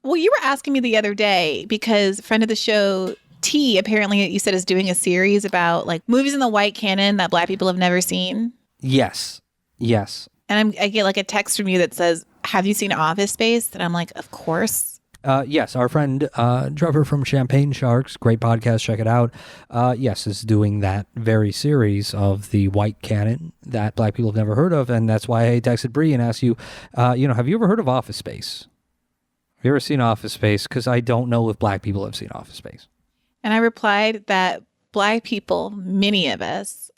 Well, you were asking me the other day because a friend of the show, T, apparently you said is doing a series about like movies in the white canon that Black people have never seen. Yes. And I get like a text from you that says, have you seen Office Space? And I'm like, of course. Yes, our friend Trevor from Champagne Sharks, great podcast, check it out. Yes, is doing that very series of the white canon that Black people have never heard of, and that's why I texted Bree and asked you, have you ever heard of Office Space? Have you ever seen Office Space? Because I don't know if Black people have seen Office Space. And I replied that Black people, many of us,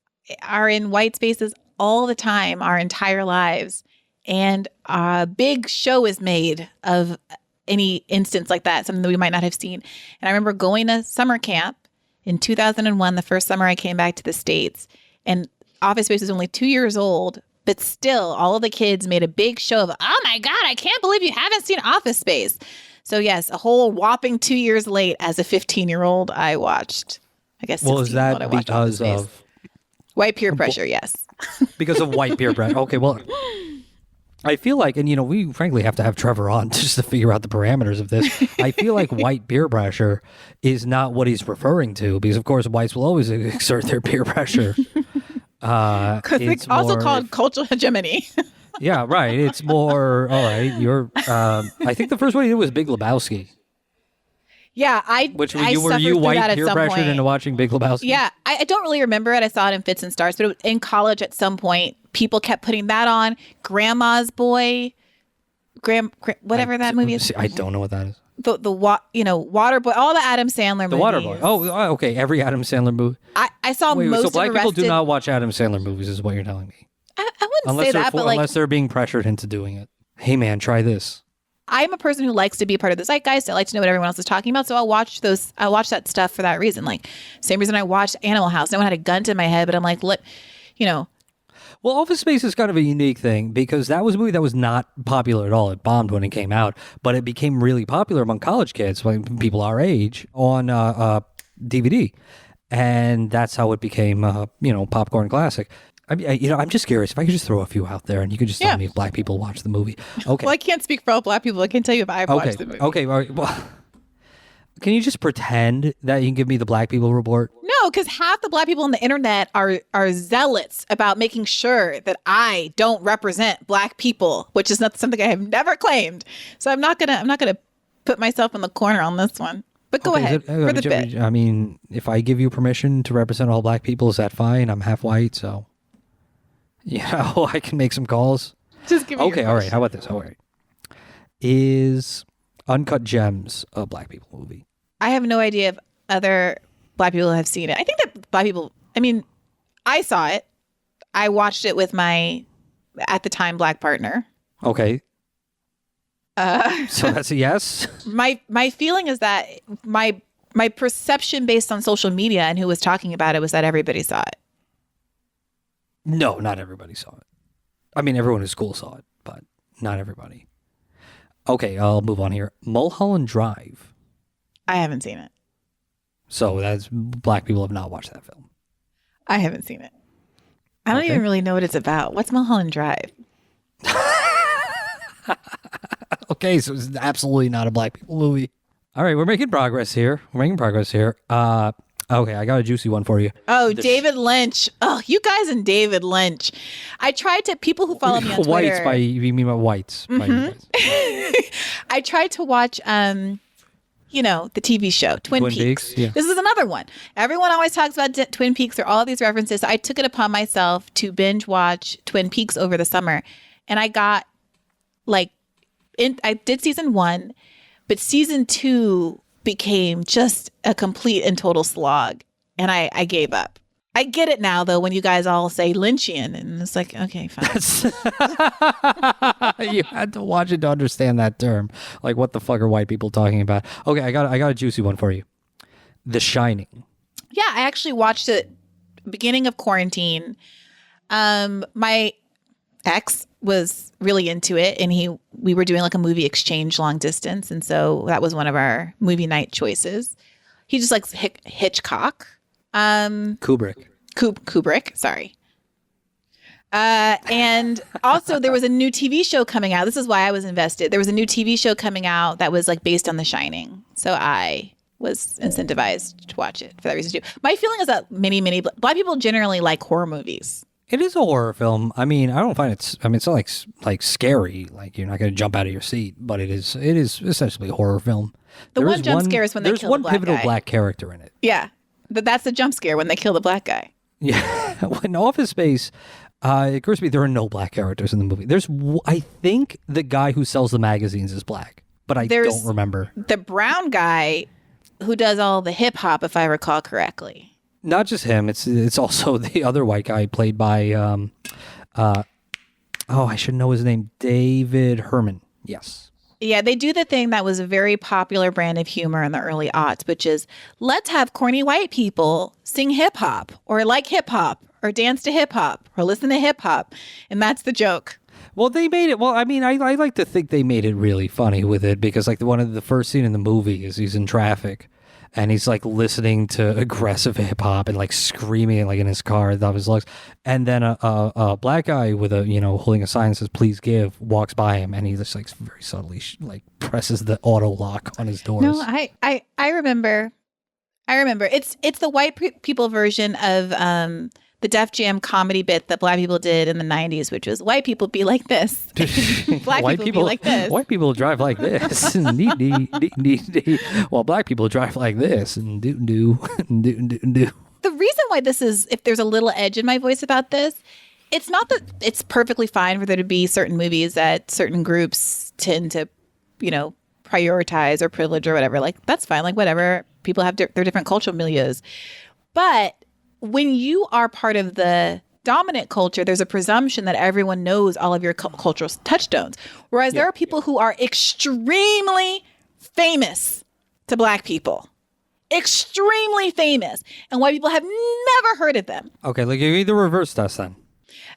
are in white spaces all the time, our entire lives, and a big show is made of any instance like that, something that we might not have seen. And I remember going to summer camp in 2001, the first summer I came back to the States, and Office Space was only 2 years old, but still all of the kids made a big show of, oh my God, I can't believe you haven't seen Office Space. So yes, a whole whopping 2 years late as a 15-year-old, I watched, I guess. Well, is that because of white peer pressure? Yes. Because of white peer pressure. Okay, well, I feel like, and we frankly have to have Trevor on just to figure out the parameters of this. I feel like white peer pressure is not what he's referring to, because of course whites will always exert their peer pressure. Because it's also called cultural hegemony. Yeah, right. It's more, all right, I think the first one you did was Big Lebowski. Yeah, were you white peer pressured into watching Big Lebowski? Yeah, I don't really remember it. I saw it in fits and starts, but in college at some point, people kept putting that on. Grandma's Boy, whatever that movie is. I don't know what that is. The Water Boy, all the Adam Sandler movies. The Water Boy. Oh, okay. Every Adam Sandler movie. I saw most so of Black people Arrested. do not watch Adam Sandler movies, is what you're telling me. I wouldn't say that, but unless they're being pressured into doing it. Hey, man, try this. I'm a person who likes to be a part of the zeitgeist. I like to know what everyone else is talking about. So I'll watch that stuff for that reason. Like, same reason I watched Animal House. No one had a gun to my head, but I'm like, look, Well, Office Space is kind of a unique thing because that was a movie that was not popular at all. It bombed when it came out, but it became really popular among college kids, like people our age, on DVD. And that's how it became, popcorn classic. I mean, I'm just curious if I could just throw a few out there and you could just tell me if Black people watch the movie. Okay. Well, I can't speak for all Black people. I can tell you if I've watched the movie. Okay. All right. Well, can you just pretend that you can give me the Black people report? No, because half the Black people on the internet are zealots about making sure that I don't represent Black people, which is not something I have never claimed. So I'm not gonna put myself in the corner on this one. But go ahead for the bit. I mean, if I give you permission to represent all Black people, is that fine? I'm half white, so I can make some calls. Just give me Okay, all right. How about this? All right. Is Uncut Gems a Black people movie? I have no idea if other Black people have seen it. I think that Black people, I saw it. I watched it with my, at the time, Black partner. Okay. So that's a yes? My feeling is that my perception based on social media and who was talking about it was that everybody saw it. No, not everybody saw it. I mean, everyone in school saw it, but not everybody. Okay, I'll move on here. Mulholland Drive. I haven't seen it. So that's Black people have not watched that film. I haven't seen it. I don't even really know what it's about. What's Mulholland Drive? Okay, so it's absolutely not a Black people movie. All right, we're making progress here. Okay, I got a juicy one for you. Oh, David Lynch. Oh, you guys and David Lynch. I tried to, people who follow me on Twitter. You mean by whites? Mm-hmm. I tried to watch, the TV show, Twin Peaks. Yeah. This is another one. Everyone always talks about Twin Peaks or all of these references. So I took it upon myself to binge watch Twin Peaks over the summer. And I got, I did season 1, but season 2 became just a complete and total slog. And I gave up. I get it now, though, when you guys all say Lynchian. And it's like, okay, fine. You had to watch it to understand that term. Like, what the fuck are white people talking about? Okay, I got a juicy one for you. The Shining. Yeah, I actually watched it beginning of quarantine. My ex was really into it, and we were doing like a movie exchange long distance, and so that was one of our movie night choices. He just likes Hitchcock. Kubrick. Kubrick, sorry. And also there was a new TV show coming out. This is why I was invested. There was a new TV show coming out that was like based on The Shining. So I was incentivized to watch it for that reason too. My feeling is that many Black people generally like horror movies. It is a horror film. I mean, I don't find it's. I mean, it's not like scary. Like you're not going to jump out of your seat, but it is essentially a horror film. The one jump scare is when they kill the black guy. There's one pivotal black character in it. Yeah, that's the jump scare when they kill the black guy. Yeah, when Office Space. It occurs to me there are no black characters in the movie. I think the guy who sells the magazines is black, but I don't remember. The brown guy who does all the hip hop, if I recall correctly. Not just him. It's also the other white guy played by I should know his name, David Herman. Yes. Yeah, they do the thing that was a very popular brand of humor in the early aughts, which is let's have corny white people sing hip hop or like hip hop or dance to hip hop or listen to hip hop. And that's the joke. Well, they made it. Well, I mean, I like to think they made it really funny with it because like one of the first scene in the movie is he's in traffic and he's like listening to aggressive hip hop and like screaming like in his car at the top of his lungs. And then a black guy with holding a sign that says "Please give" walks by him and he just like very subtly like presses the auto lock on his doors. No, I remember. It's the white people version of the Def Jam comedy bit that black people did in the 90s, which was white people be like this. Black people be like this. White people drive like this. While black people drive like this. And do. The reason why this is, if there's a little edge in my voice about this, it's not that it's perfectly fine for there to be certain movies that certain groups tend to, prioritize or privilege or whatever. Like, that's fine. Like, whatever. People have their different cultural milieus. But when you are part of the dominant culture, there's a presumption that everyone knows all of your cultural touchstones. Whereas there are people who are extremely famous to black people. Extremely famous. And white people have never heard of them. Okay, like you either reverse us then.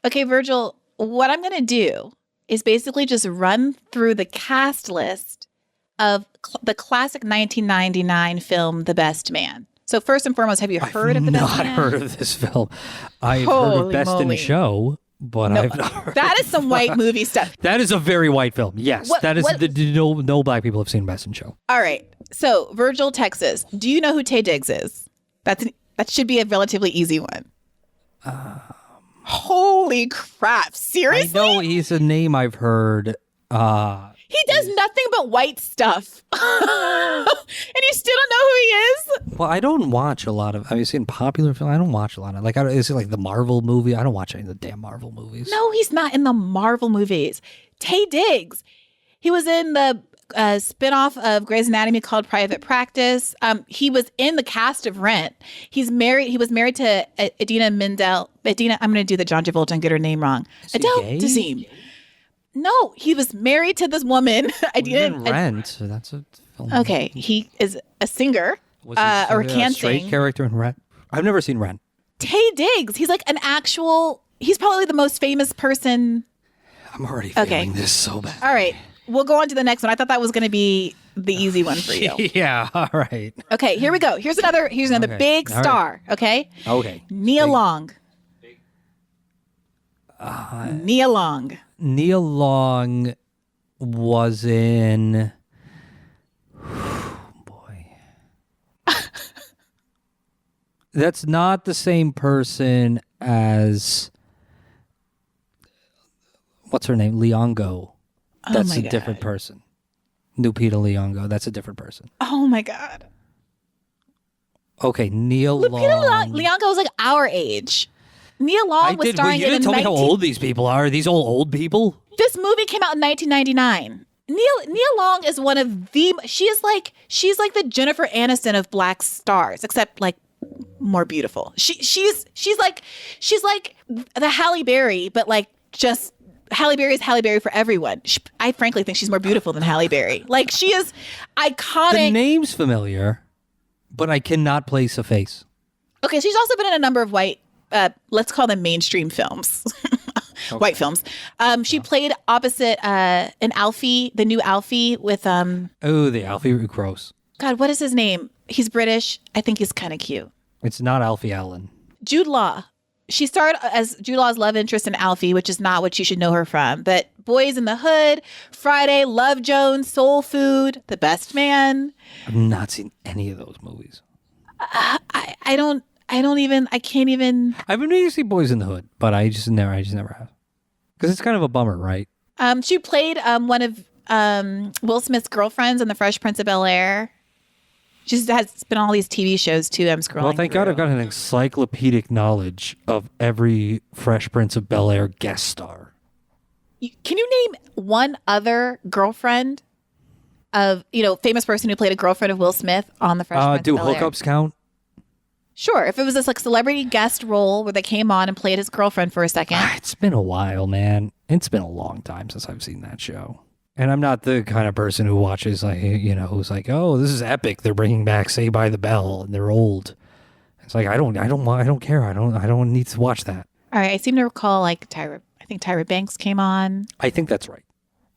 Okay, Virgil, what I'm going to do is basically just run through the cast list of the classic 1999 film, The Best Man. So first and foremost, have you heard of The Best Man? I've not heard of this film. I've heard of Best in Show, but I've not heard that is some white movie stuff. That is a very white film. Yes, no black people have seen Best in Show. All right. So Virgil, Texas. Do you know who Taye Diggs is? That should be a relatively easy one. Holy crap. Seriously? I know he's a name I've heard. He does nothing but white stuff. And you still don't know who he is? Well, I don't watch a lot of, have you seen popular film? I don't watch a lot of, is it like the Marvel movie? I don't watch any of the damn Marvel movies. No, he's not in the Marvel movies. Taye Diggs. He was in the spinoff of Grey's Anatomy called Private Practice. He was in the cast of Rent. He was married to Idina Menzel. I'm going to do the John Travolta and get her name wrong. Adele Dazeem. No, he was married to this woman. Rent. So that's a film. Okay, he is a singer or can straight sing. Character in Rent. I've never seen Rent. Taye Diggs. He's like he's probably the most famous person. I'm already feeling this so bad. All right, we'll go on to the next one. I thought that was going to be the easy one for you. Yeah, all right. Okay, here we go. Here's another big star. Right. Okay. Okay. Nia Long. Nia Long. Nia Long was in. Boy. That's not the same person as. What's her name? Leongo. That's a different person. Lupita Nyong'o. That's a different person. Oh my God. Okay, Nia Long. Lupita Nyong'o was like our age. Nia Long was starring in. You didn't tell me how old these people are. Are these all old people? This movie came out in 1999. Nia Long is one of the. She's like the Jennifer Aniston of black stars, except like more beautiful. She's like the Halle Berry, but like just Halle Berry is Halle Berry for everyone. I frankly think she's more beautiful than Halle Berry. Like she is iconic. The name's familiar, but I cannot place a face. Okay, she's also been in a number of white. Let's call them mainstream films, white films. She played opposite an Alfie, the new Alfie with the Alfie, gross. God, what is his name? He's British. I think he's kind of cute. It's not Alfie Allen. Jude Law. She starred as Jude Law's love interest in Alfie, which is not what you should know her from. But Boys in the Hood, Friday, Love Jones, Soul Food, The Best Man. I've not seen any of those movies. I can't even. I've been meaning to see Boys in the Hood, but I just never have. Because it's kind of a bummer, right? She played one of Will Smith's girlfriends in The Fresh Prince of Bel-Air. She has been on all these TV shows too. I'm scrolling. Well, thank God I've got an encyclopedic knowledge of every Fresh Prince of Bel-Air guest star. Can you name one other girlfriend of, famous person who played a girlfriend of Will Smith on The Fresh Prince do of Bel-Air? hookups count? Sure. If it was this celebrity guest role where they came on and played his girlfriend for a second. It's been a while, man. It's been a long time since I've seen that show. And I'm not the kind of person who watches, who's like, oh, this is epic. They're bringing back Saved by the Bell, and they're old. It's like I don't care. I don't need to watch that. All right, I seem to recall I think Tyra Banks came on. I think that's right.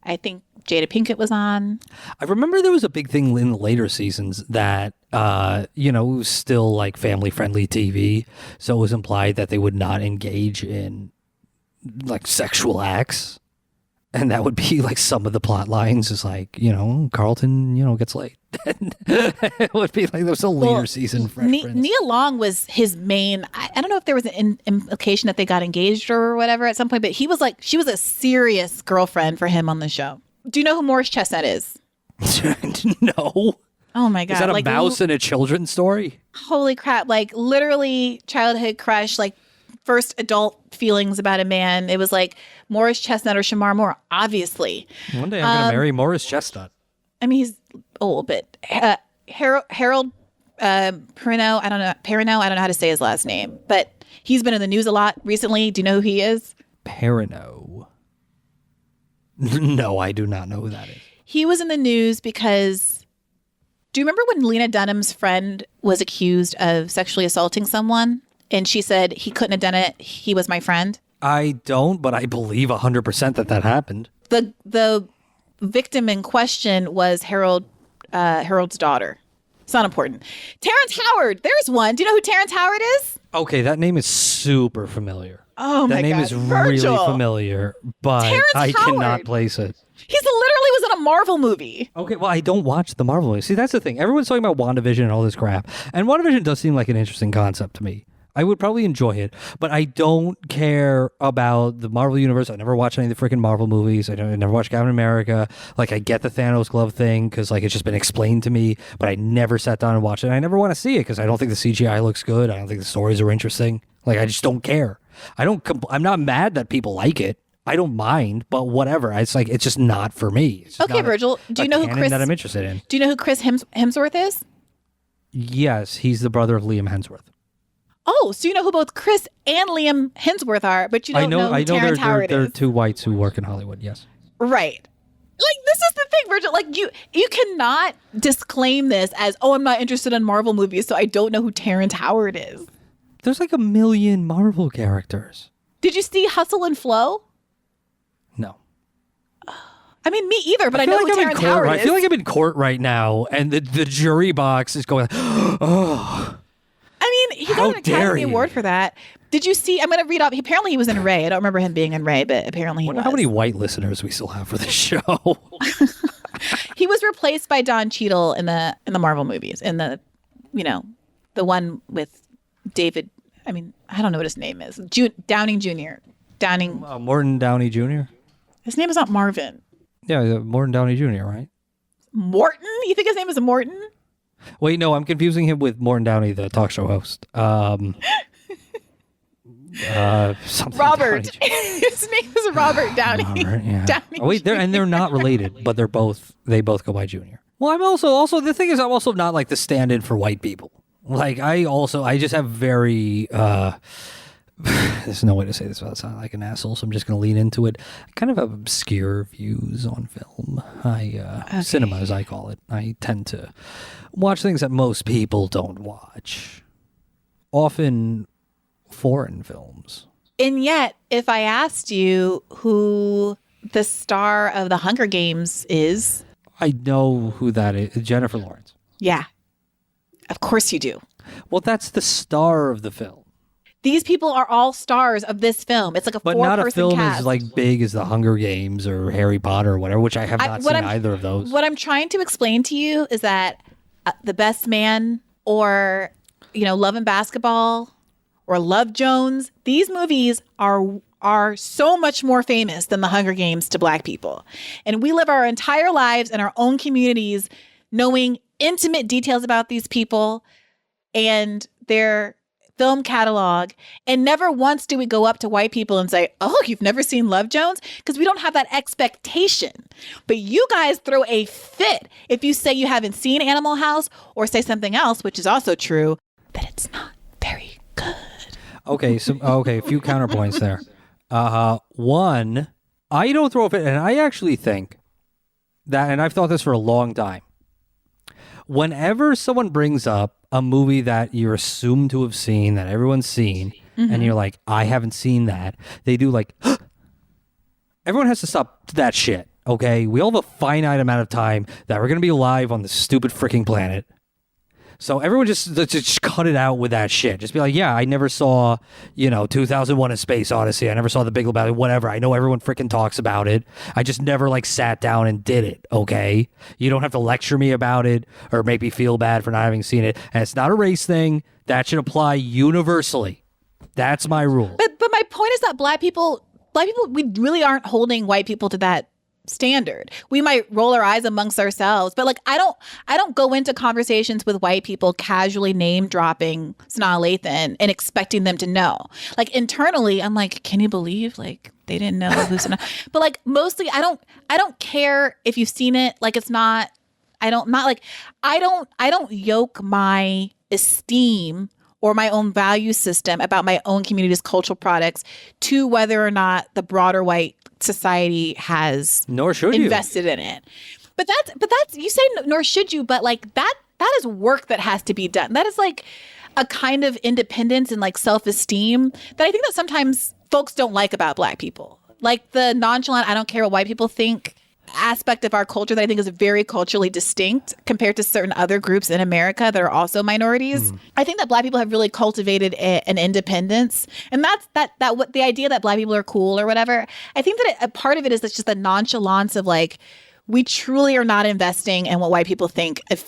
I think Jada Pinkett was on. I remember there was a big thing in the later seasons that it was still like family friendly TV, so it was implied that they would not engage in like sexual acts. And that would be like some of the plot lines is like, Carlton, gets laid. It would be like there was a later season Fresh Prince. Nia Long was his main. I don't know if there was an implication that they got engaged or whatever at some point, but she was a serious girlfriend for him on the show. Do you know who Morris Chestnut is? No. Oh my God. Is that a mouse in a children's story? Holy crap. Like literally childhood crush, like first adult feelings about a man. It was like Morris Chestnut or Shamar Moore, obviously. One day I'm going to marry Morris Chestnut. I mean, he's old, but Harold Perrineau, I don't know how to say his last name, but he's been in the news a lot recently. Do you know who he is? Perrineau. No, I do not know who that is. He was in the news because, do you remember when Lena Dunham's friend was accused of sexually assaulting someone? And she said he couldn't have done it. He was my friend. I don't, but I believe 100% that happened. The victim in question was Harold's daughter. It's not important. Terrence Howard. There's one. Do you know who Terrence Howard is? Okay, that name is super familiar. Oh my God. That name is Virgil. really familiar, but Terrence I Howard. cannot place it. He's literally was in a Marvel movie. Okay, well, I don't watch the Marvel movies. See, that's the thing. Everyone's talking about WandaVision and all this crap. And WandaVision does seem like an interesting concept to me. I would probably enjoy it, but I don't care about the Marvel universe. I never watched any of the freaking Marvel movies. I never watched Captain America. Like, I get the Thanos glove thing because, like, it's just been explained to me, but I never sat down and watched it. And I never want to see it because I don't think the CGI looks good. I don't think the stories are interesting. Like, I just don't care. I'm not mad that people like it. I don't mind, but whatever. It's like, it's just not for me. Okay, Virgil, do you know who Chris... that I'm interested in. Do you know who Chris Hemsworth is? Yes, he's the brother of Liam Hemsworth. Oh, so you know who both Chris and Liam Hemsworth are, but you don't know who Terrence Howard is. They're two whites who work in Hollywood, yes. Right. Like, this is the thing, Virgil. Like, you cannot disclaim this as, oh, I'm not interested in Marvel movies, so I don't know who Terrence Howard is. There's like 1 million Marvel characters. Did you see Hustle and Flow? No. I mean, me either, but I know who Terrence Howard is. I feel like I'm in court right now, and the jury box is going, oh... I mean, he got an Academy Award for that. Did you see? I'm going to read off. Apparently, he was in Ray. I don't remember him being in Ray, but apparently he was. How many white listeners we still have for this show? He was replaced by Don Cheadle in the Marvel movies, in the one with David. I mean, I don't know what his name is. Downing Jr. Morton Downey Jr. His name is not Marvin. Yeah, Morton Downey Jr. Right? Morton? You think his name is Morton? Wait, no, I'm confusing him with Morton Downey, the talk show host. Robert. His name is Robert Downey. Robert, yeah. Downey wait, they're not related, but they both go by Junior. Well, I'm also the thing is I'm also not like the stand-in for white people. Like I just have very there's no way to say this without sounding like an asshole, so I'm just going to lean into it. I kind of have obscure views on film. Cinema, as I call it. I tend to watch things that most people don't watch. Often foreign films. And yet, if I asked you who the star of the Hunger Games is... I know who that is. Jennifer Lawrence. Yeah. Of course you do. Well, that's the star of the film. These people are all stars of this film. It's like a but four-person not a film cast. as like big as The Hunger Games or Harry Potter or whatever, which I have not seen either of those. What I'm trying to explain to you is that The Best Man or, Love and Basketball or Love Jones, these movies are so much more famous than The Hunger Games to Black people. And we live our entire lives in our own communities knowing intimate details about these people and their film catalog, and never once do we go up to white people and say, oh, you've never seen Love Jones? Because we don't have that expectation. But you guys throw a fit if you say you haven't seen Animal House or say something else, which is also true, that it's not very good. Okay, a few counterpoints there. One, I don't throw a fit, and I actually think that, and I've thought this for a long time, whenever someone brings up a movie that you're assumed to have seen, that everyone's seen, and you're like, I haven't seen that, they do like, everyone has to stop that shit, okay? We all have a finite amount of time that we're going to be alive on this stupid freaking planet. So everyone just cut it out with that shit. Just be like, yeah, I never saw, 2001: A Space Odyssey. I never saw The Big Lebowski, whatever. I know everyone freaking talks about it. I just never sat down and did it, okay? You don't have to lecture me about it or make me feel bad for not having seen it. And it's not a race thing. That should apply universally. That's my rule. But my point is that black people, we really aren't holding white people to that standard. We might roll our eyes amongst ourselves, but I don't go into conversations with white people casually name dropping Sanaa Lathan and expecting them to know. Internally, I'm like, can you believe they didn't know who Sanaa? But mostly, I don't care if you've seen it. I don't yoke my esteem or my own value system about my own community's cultural products to whether or not the broader white society has invested in it. But that's you say nor should you, but that is work that has to be done. That is a kind of independence and self-esteem that I think that sometimes folks don't like about black people. The nonchalant, I don't care what white people think aspect of our culture that I think is very culturally distinct compared to certain other groups in America that are also minorities. I think that black people have really cultivated an independence, and that's what the idea that black people are cool or whatever. I think that a part of it is just the nonchalance of we truly are not investing in what white people think of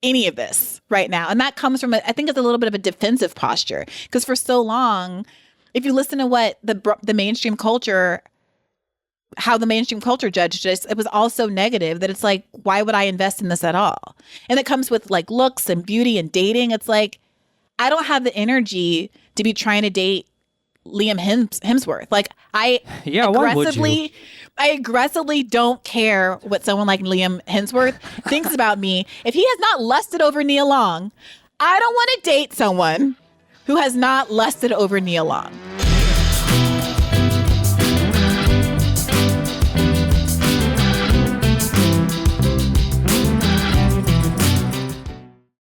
any of this right now, and that comes from I think it's a little bit of a defensive posture because for so long, if you listen to what the mainstream culture. How the mainstream culture judged us, it was all so negative that it's why would I invest in this at all? And it comes with looks and beauty and dating. It's I don't have the energy to be trying to date Liam Hemsworth. I aggressively don't care what someone like Liam Hemsworth thinks about me. If he has not lusted over Nia Long, I don't want to date someone who has not lusted over Nia Long.